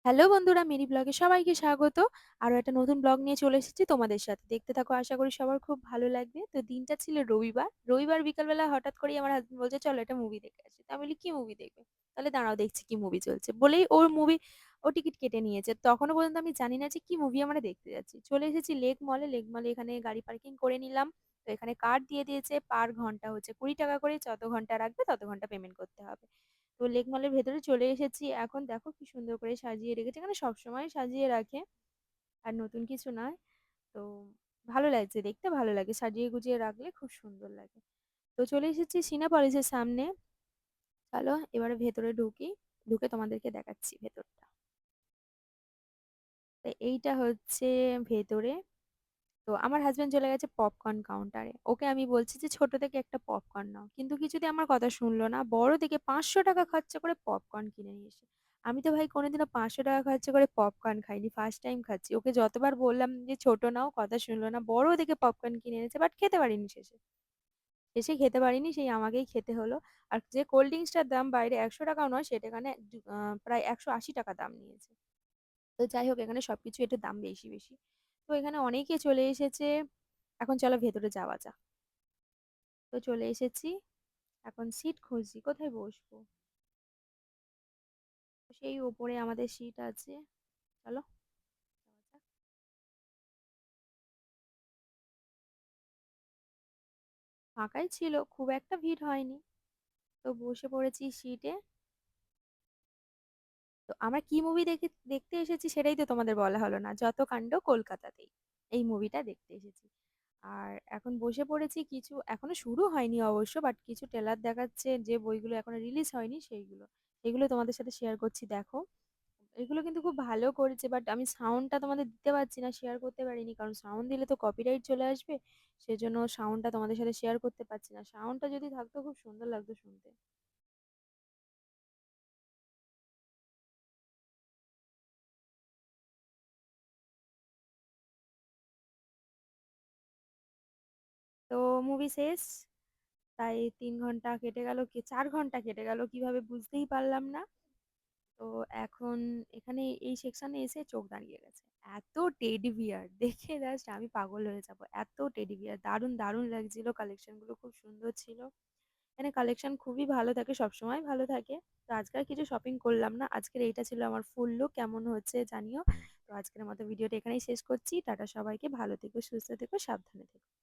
Hello বন্ধুরা, mini ব্লগে সবাইকে স্বাগত। আরো একটা নতুন ব্লগ নিয়ে চলে এসেছি তোমাদের সাথে। দেখতে থাকো, আশা করি সবার খুব ভালো লাগবে। তো দিনটা ছিল রবিবার। রবিবার বিকালবেলা হঠাৎ করেই আমার হাসব্যান্ড বলছে, চলো একটা মুভি দেখে আসি। তো আমি বলি, কি মুভি দেখবে? তাহলে দাঁড়াও, দেখছি কি মুভি চলছে বলেই ও টিকিট কেটে নিয়েছে। তখনও পর্যন্ত আমি জানি না যে কি মুভি আমরা দেখতে যাচ্ছি। চলে এসেছি লেক মলে। লেক মলে এখানে গাড়ি পার্কিং করে নিলাম। তো এখানে কার্ড দিয়ে দিয়েছে, পার ঘন্টা হচ্ছে 20 টাকা করে। যত ঘন্টা রাখবে তত ঘন্টা পেমেন্ট করতে হবে। তো লেক মলের ভেতরে চলে এসেছি। এখন দেখো কি সুন্দর করে সাজিয়ে রেখেছে, এখানে সবসময় সাজিয়ে রাখে, আর নতুন কিছু নয়। তো ভালো লাগছে, দেখতে ভালো লাগে, সাজিয়ে গুজিয়ে রাখলে খুব সুন্দর লাগে। তো চলে এসেছি সিনেপলিসের সামনে। চলো এবারে ভেতরে ঢুকি, ঢুকে তোমাদেরকে দেখাচ্ছি ভেতরটা। তো এইটা হচ্ছে ভেতরে। তো আমার হাজবেন্ড চলে গেছে পপকর্ন কাউন্টারে। ওকে আমি বলছি যে ছোট থেকে একটা পপকর্ন নাও, কিন্তু কিছুতে আমার কথা শুনলো না। বড় থেকে 500 টাকা খরচা করে পপকর্ন কিনে নিয়ে এসে, আমি তো ভাই কোনোদিনও 500 টাকা খরচা করে পপকর্ন খাইনি, ফার্স্ট টাইম খাচ্ছি। ওকে যতবার বললাম যে ছোট নাও, কথা শুনলো না, বড় থেকে পপকর্ন কিনে এনেছে, বাট খেতে পারিনি শেষে। শেষে খেতে পারিনি, সেই আমাকেই খেতে হলো। আর যে কোল্ড ড্রিঙ্কসটার দাম বাইরে 100 টাকাও নয়, সেটা এখানে প্রায় 180 টাকা দাম নিয়েছে। তো যাই হোক, এখানে সবকিছু একটু দাম বেশি বেশি। তো এখানে অনেকে চলে এসেছে। এখন চলো ভেতরে যাওয়া যাক। তো চলে এসেছি, এখন সিট খুঁজছি কোথায় বসবো। তো সেই ওপরে আমাদের সিট আছে। চলো যাওয়া যাক। ফাঁকাই ছিল, খুব একটা ভিড় হয়নি। তো বসে পড়েছি সিটে। তো আমরা কি মুভি দেখতে এসেছি সেটাই তো তোমাদের বলা হলো না। যত কাণ্ড কলকাতাতেই, এই মুভিটা দেখতে এসেছি। আর এখন বসে পড়েছি, কিছু এখনো শুরু হয়নি অবশ্য, বাট কিছু ট্রেলার দেখাচ্ছে, যে বইগুলো এখনো রিলিজ হয়নি সেইগুলো, এগুলো তোমাদের সাথে শেয়ার করছি, দেখো। এগুলো কিন্তু খুব ভালো করেছে, বাট আমি সাউন্ডটা তোমাদের দিতে পারছি না, শেয়ার করতে পারিনি, কারণ সাউন্ড দিলে তো কপিরাইট চলে আসবে। সেজন্য সাউন্ডটা তোমাদের সাথে শেয়ার করতে পারছি না। সাউন্ডটা যদি থাকতো খুব সুন্দর লাগতো শুনতে। তো মুভি শেষ। প্রায় 3 ঘন্টা কেটে গেল, কি 4 ঘন্টা কেটে গেল কিভাবে বুঝতেই পারলাম না। তো এখন এখানে এই সেকশনে এসে চোখ দাঁড়িয়ে গেছে। এত টেডি বিয়ার দেখে জাস্ট আমি পাগল হয়ে যাব। এত টেডি বিয়ার, দারুণ দারুণ লাগছিল, কালেকশন গুলো খুব সুন্দর ছিল। এখানে কালেকশন খুবই ভালো থাকে, সবসময় ভালো থাকে। তো আজকে আর কিছু শপিং করলাম না। আজকের এইটা ছিল আমার ফুল লুক, কেমন হচ্ছে জানিও। তো আজকের মতো ভিডিওটা এখানেই শেষ করছি। টাটা সবাইকে, ভালো থেকো, সুস্থ থেকো, সাবধানে থেকো।